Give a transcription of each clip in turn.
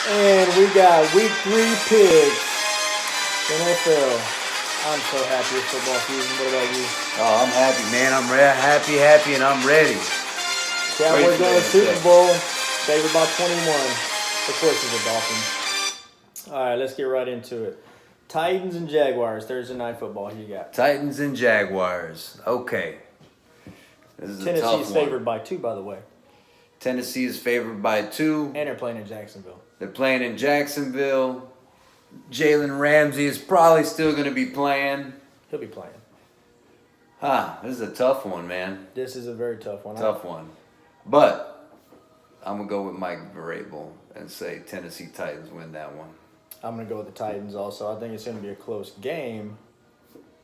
And we got week 3 picks. NFL. I'm so happy with football season. What about you? Oh, I'm happy, man. I'm happy, and I'm ready. Great Cowboys for the going to Super NFL. Bowl. Favored by 21. Of course, it's the Dolphins. All right, let's get right into it. Titans and Jaguars. Thursday night football. Who you got? Titans and Jaguars. Okay. This is a Tennessee tough is one. favored by 2, by the way. Tennessee is favored by 2. And they're playing in Jacksonville. They're playing in Jacksonville. Jalen Ramsey is probably still going to be playing. He'll be playing. This is a tough one, man. This is a very tough one. Tough one. But I'm going to go with Mike Vrabel and say Tennessee Titans win that one. I'm going to go with the Titans also. I think it's going to be a close game.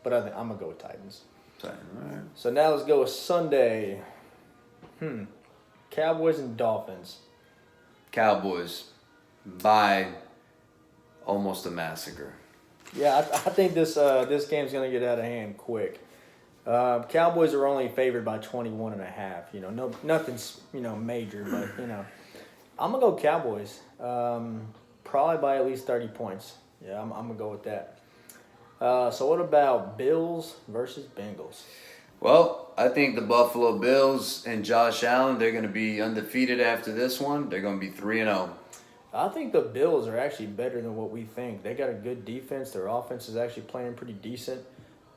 But I think I'm going to go with Titans. All right. So now let's go with Sunday. Cowboys and Dolphins. Cowboys by almost a massacre. Yeah, I think this game's going to get out of hand quick. Cowboys are only favored by 21.5. Nothing's major, but I'm gonna go Cowboys. Probably by at least 30 points. Yeah, I'm gonna go with that. So what about Bills versus Bengals? Well, I think the Buffalo Bills and Josh Allen, they're going to be undefeated after this one. They're going to be 3-0. I think the Bills are actually better than what we think. They got a good defense. Their offense is actually playing pretty decent.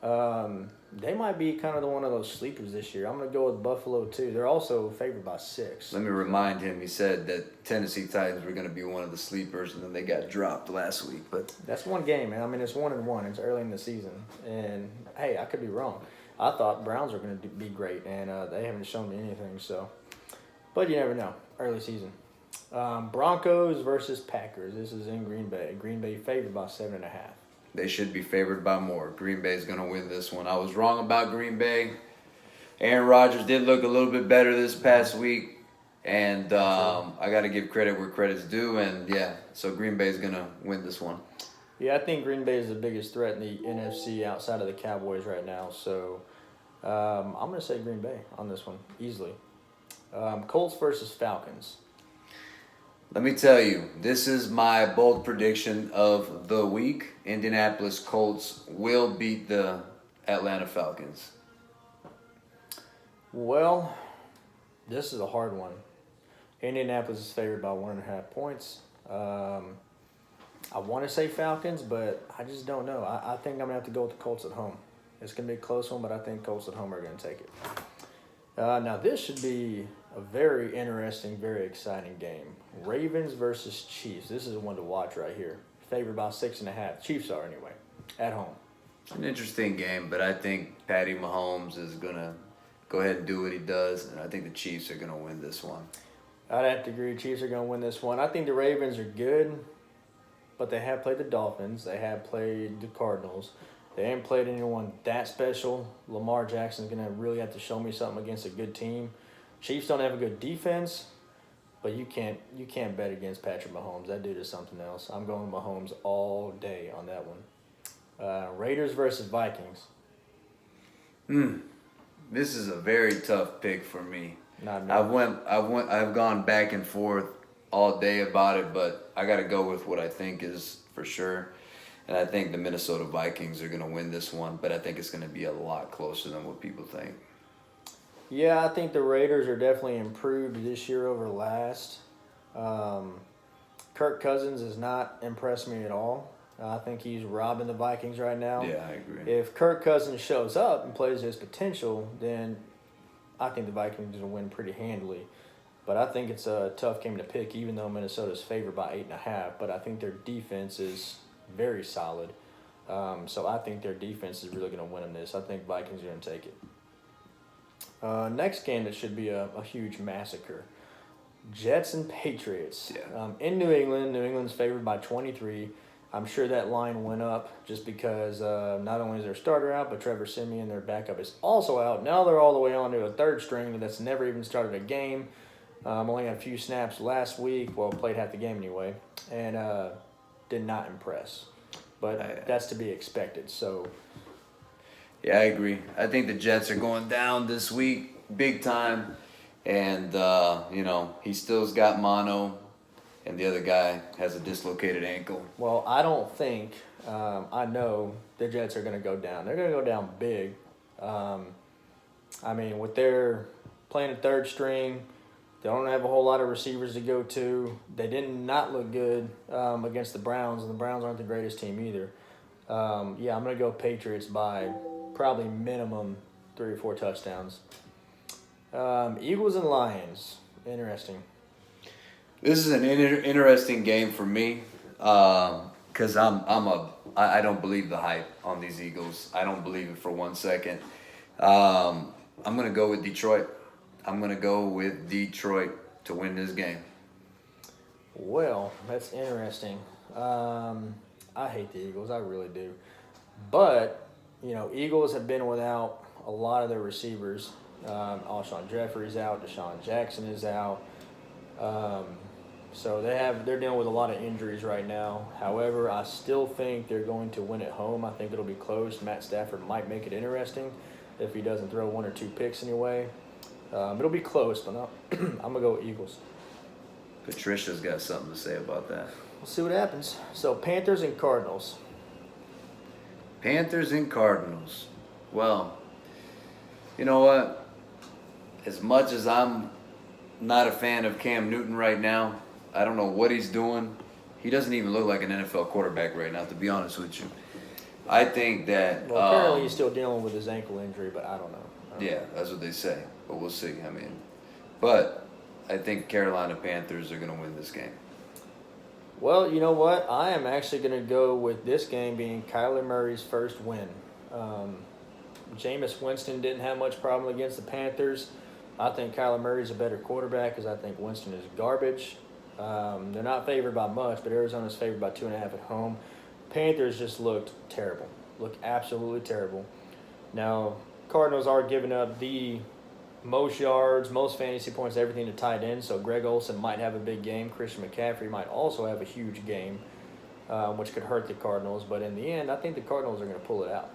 They might be kind of one of those sleepers this year. I'm going to go with Buffalo, too. They're also favored by 6. Let me remind him, he said that Tennessee Titans were going to be one of the sleepers, and then they got dropped last week. But that's one game, man. I mean, it's 1-1. It's early in the season. And, hey, I could be wrong. I thought Browns were going to be great, and they haven't shown me anything. So, but you never know. Early season. Broncos versus Packers. This is in Green Bay. Green Bay favored by 7.5. they should be favored by more. Green Bay is going to win this one. I was wrong about Green Bay. Aaron Rodgers did look a little bit better this past week. And I got to give credit where credit's due. And, yeah, so Green Bay is going to win this one. Yeah, I think Green Bay is the biggest threat in the NFC outside of the Cowboys right now. So I'm going to say Green Bay on this one, easily. Colts versus Falcons. Let me tell you, this is my bold prediction of the week. Indianapolis Colts will beat the Atlanta Falcons. Well, this is a hard one. Indianapolis is favored by 1.5 points. I want to say Falcons, but I just don't know. I think I'm going to have to go with the Colts at home. It's going to be a close one, but I think Colts at home are going to take it. Now, this should be a very interesting, very exciting game. Ravens versus Chiefs. This is one to watch right here. Favored by 6.5. Chiefs are anyway, at home. It's an interesting game, but I think Patty Mahomes is going to go ahead and do what he does, and I think the Chiefs are going to win this one. I'd have to agree. Chiefs are going to win this one. I think the Ravens are good, but they have played the Dolphins. They have played the Cardinals. They haven't played anyone that special. Lamar Jackson's going to really have to show me something against a good team. Chiefs don't have a good defense, but you can't bet against Patrick Mahomes. That dude is something else. I'm going Mahomes all day on that one. Raiders versus Vikings. This is a very tough pick for me. Not me. I've gone back and forth all day about it, but I got to go with what I think is for sure. And I think the Minnesota Vikings are going to win this one, but I think it's going to be a lot closer than what people think. Yeah, I think the Raiders are definitely improved this year over last. Kirk Cousins has not impressed me at all. I think he's robbing the Vikings right now. Yeah, I agree. If Kirk Cousins shows up and plays his potential, then I think the Vikings will win pretty handily. But I think it's a tough game to pick, even though Minnesota's favored by 8.5. But I think their defense is very solid. So I think their defense is really going to win them this. I think Vikings are going to take it. Next game that should be a huge massacre. Jets and Patriots. Yeah. In New England, New England's favored by 23. I'm sure that line went up just because not only is their starter out, but Trevor Siemian, their backup, is also out. Now they're all the way on to a third string that's never even started a game. Only had a few snaps last week. Well, played half the game anyway. And did not impress. But that's to be expected. So, yeah, I agree. I think the Jets are going down this week, big time. And, he still's got mono. and the other guy has a dislocated ankle. Well, I don't think, I know the Jets are going to go down. They're going to go down big. I mean, with their playing a third string, they don't have a whole lot of receivers to go to. They did not look good against the Browns, and the Browns aren't the greatest team either. Yeah, I'm going to go Patriots by probably minimum 3 or 4 touchdowns. Eagles and Lions. Interesting. This is an interesting game for me because I don't believe the hype on these Eagles. I don't believe it for 1 second. I'm going to go with Detroit. I'm going to go with Detroit to win this game. Well, that's interesting. I hate the Eagles. I really do. But, Eagles have been without a lot of their receivers. Alshon Jeffrey's out. Deshaun Jackson is out. So they're dealing with a lot of injuries right now. However, I still think they're going to win at home. I think it'll be close. Matt Stafford might make it interesting if he doesn't throw 1 or 2 picks anyway. It'll be close, but I'm going to go with Eagles. Patricia's got something to say about that. We'll see what happens. So, Panthers and Cardinals. Panthers and Cardinals. Well, you know what? As much as I'm not a fan of Cam Newton right now, I don't know what he's doing. He doesn't even look like an NFL quarterback right now, to be honest with you. I think that... Well, apparently he's still dealing with his ankle injury, but I don't know. Yeah, that's what they say. But we'll see. But I think Carolina Panthers are going to win this game. Well, you know what? I am actually going to go with this game being Kyler Murray's first win. Jameis Winston didn't have much problem against the Panthers. I think Kyler Murray's a better quarterback because I think Winston is garbage. They're not favored by much, but Arizona's favored by 2.5 at home. Panthers just looked terrible. Looked absolutely terrible. Now, Cardinals are giving up the most yards, most fantasy points, everything to tight end. So Greg Olsen might have a big game. Christian McCaffrey might also have a huge game, which could hurt the Cardinals. But in the end, I think the Cardinals are going to pull it out.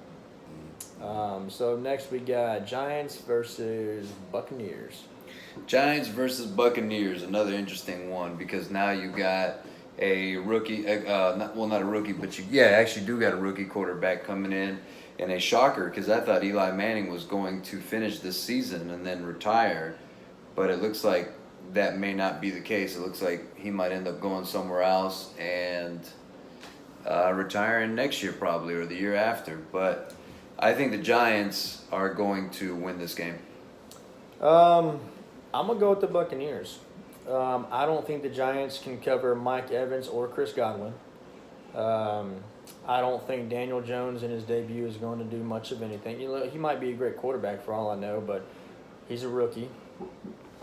So next we got Giants versus Buccaneers. Giants versus Buccaneers, another interesting one because now you got a rookie, not a rookie, but you actually do got a rookie quarterback coming in. And a shocker because I thought Eli Manning was going to finish this season and then retire. But it looks like that may not be the case. It looks like he might end up going somewhere else and retiring next year probably or the year after. But I think the Giants are going to win this game. I'm going to go with the Buccaneers. I don't think the Giants can cover Mike Evans or Chris Godwin. I don't think Daniel Jones in his debut is going to do much of anything. He might be a great quarterback for all I know, but he's a rookie.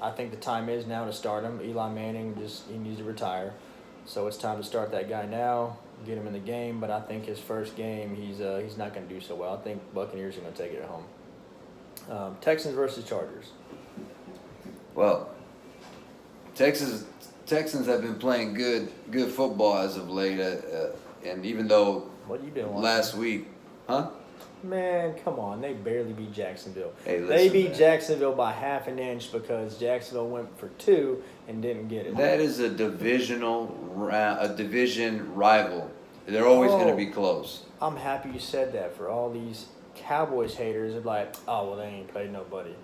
I think the time is now to start him. Eli Manning he needs to retire. So it's time to start that guy now, get him in the game, but I think his first game he's not going to do so well. I think Buccaneers are going to take it at home. Texans versus Chargers. Well, Texans have been playing good football as of late, and even though what you been watching? Last week, huh? Man, come on. They barely beat Jacksonville. Hey, listen, they beat Jacksonville by half an inch because Jacksonville went for 2 and didn't get it. That is a division rival. They're always going to be close. I'm happy you said that for all these Cowboys haters. They're like, oh, well, they ain't played nobody.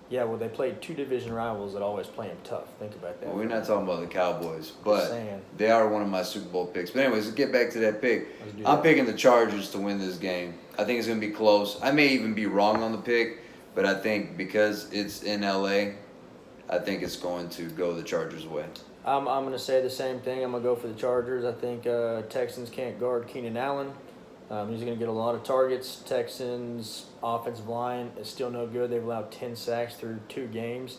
Yeah, well, they played 2 division rivals that always play them tough. Think about that. Well, we're not talking about the Cowboys, but they are one of my Super Bowl picks. But anyways, let's get back to that pick. I'm picking the Chargers to win this game. I think it's going to be close. I may even be wrong on the pick, but I think because it's in L.A., I think it's going to go the Chargers' way. I'm going to say the same thing. I'm going to go for the Chargers. I think Texans can't guard Keenan Allen. He's going to get a lot of targets. Texans' offensive line is still no good. They've allowed 10 sacks through 2 games.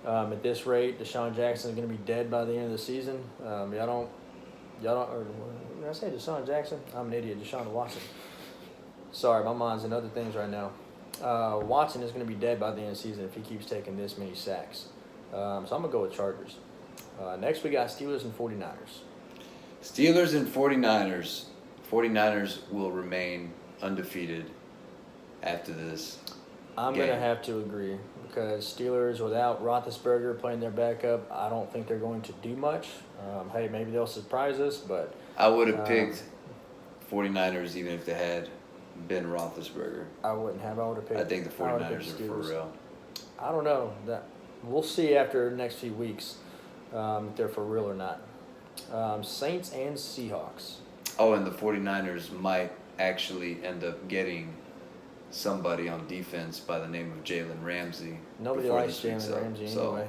At this rate, Deshaun Jackson is going to be dead by the end of the season. Or did I say Deshaun Jackson? I'm an idiot. Deshaun Watson. Sorry, my mind's in other things right now. Watson is going to be dead by the end of the season if he keeps taking this many sacks. So I'm going to go with Chargers. Next, we got Steelers and 49ers. Steelers and 49ers. 49ers will remain undefeated after this I'm going to have to agree because Steelers without Roethlisberger playing their backup, I don't think they're going to do much. Hey, maybe they'll surprise us, but I would have picked 49ers even if they had been Roethlisberger. I wouldn't have. I would have picked. I think the I would've 49ers picked are for Steelers. real. I don't know. We'll see after the next few weeks if they're for real or not. Saints and Seahawks. Oh, and the 49ers might actually end up getting somebody on defense by the name of Jalen Ramsey. Nobody before likes this week's Jalen up. Ramsey So anyway.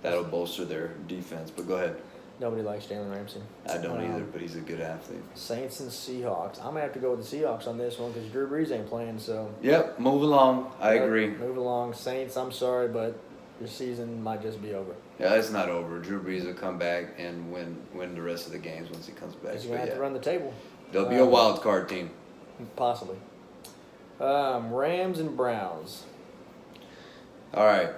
that'll bolster their defense. But go ahead. Nobody likes Jalen Ramsey. I don't either, but he's a good athlete. Saints and Seahawks. I'm gonna have to go with the Seahawks on this one because Drew Brees ain't playing. So Yep, move along. I agree. Move along, Saints. I'm sorry, but your season might just be over. Yeah, it's not over. Drew Brees will come back and win the rest of the games once he comes back. He's gonna But have yeah, to run the table. they'll be a wild card team. Possibly. Rams and Browns. All right.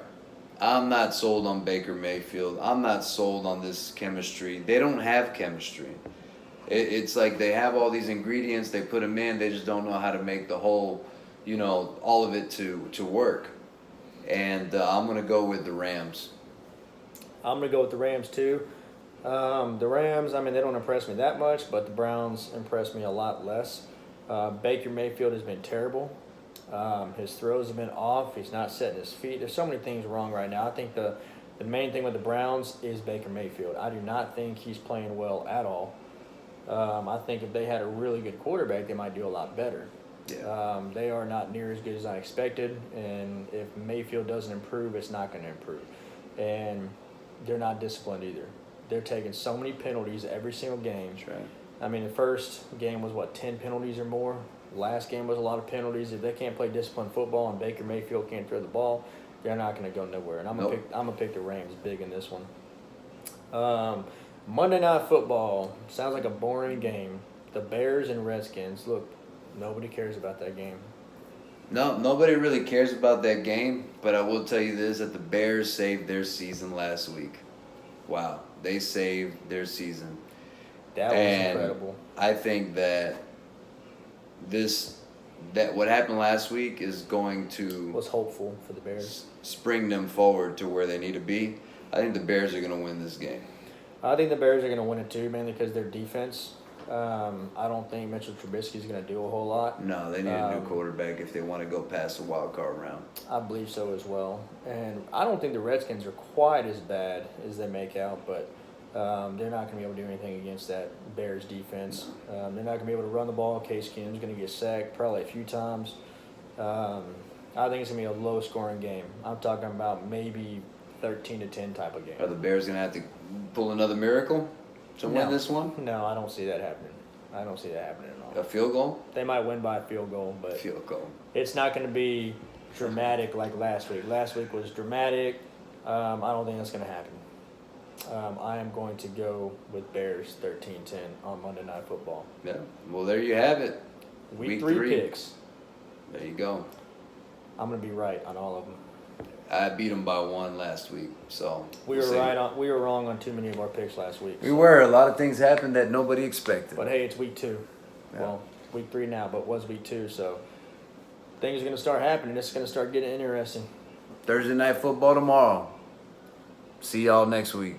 I'm not sold on Baker Mayfield. I'm not sold on this chemistry. They don't have chemistry. It's like they have all these ingredients. They put them in. They just don't know how to make the whole, all of it to work. And I'm going to go with the Rams. I'm going to go with the Rams too. The Rams, they don't impress me that much, but the Browns impress me a lot less. Baker Mayfield has been terrible. His throws have been off. He's not setting his feet. There's so many things wrong right now. I think the main thing with the Browns is Baker Mayfield. I do not think he's playing well at all. I think if they had a really good quarterback, they might do a lot better. Yeah. They are not near as good as I expected, and if Mayfield doesn't improve, it's not going to improve. And they're not disciplined either. They're taking so many penalties every single game. That's right. The first game was, 10 penalties or more? Last game was a lot of penalties. If they can't play disciplined football and Baker Mayfield can't throw the ball, they're not going to go nowhere. And I'm gonna pick the Rams big in this one. Monday Night Football sounds like a boring game. The Bears and Redskins. Look, nobody cares about that game. No, nobody really cares about that game. But I will tell you this: that the Bears saved their season last week. Wow, they saved their season. That was incredible. I think that what happened last week is going to Was hopeful for the Bears. spring them forward to where they need to be. I think the Bears are going to win this game. I think the Bears are going to win it too, mainly because their defense. I don't think Mitchell Trubisky is going to do a whole lot. No, they need a new quarterback if they want to go past the wild card round. I believe so as well. And I don't think the Redskins are quite as bad as they make out, but they're not going to be able to do anything against that Bears defense. They're not going to be able to run the ball. Case Keenum's going to get sacked probably a few times. I think it's going to be a low-scoring game. I'm talking about maybe 13-10 type of game. Are the Bears going to have to pull another miracle to win this one? No, I don't see that happening. I don't see that happening at all. A field goal? They might win by a field goal, but Field goal. it's not going to be dramatic like last week. Last week was dramatic. I don't think that's going to happen. I am going to go with Bears 13-10 on Monday Night Football. Yeah. Well, there you have it. Week three picks. There you go. I'm going to be right on all of them. I beat them by one last week, so We were wrong on too many of our picks last week. We were. A lot of things happened that nobody expected. But hey, it's week 2. Yeah. Well, week 3 now, but it was week 2, so things are going to start happening. It's going to start getting interesting. Thursday Night Football tomorrow. See y'all next week.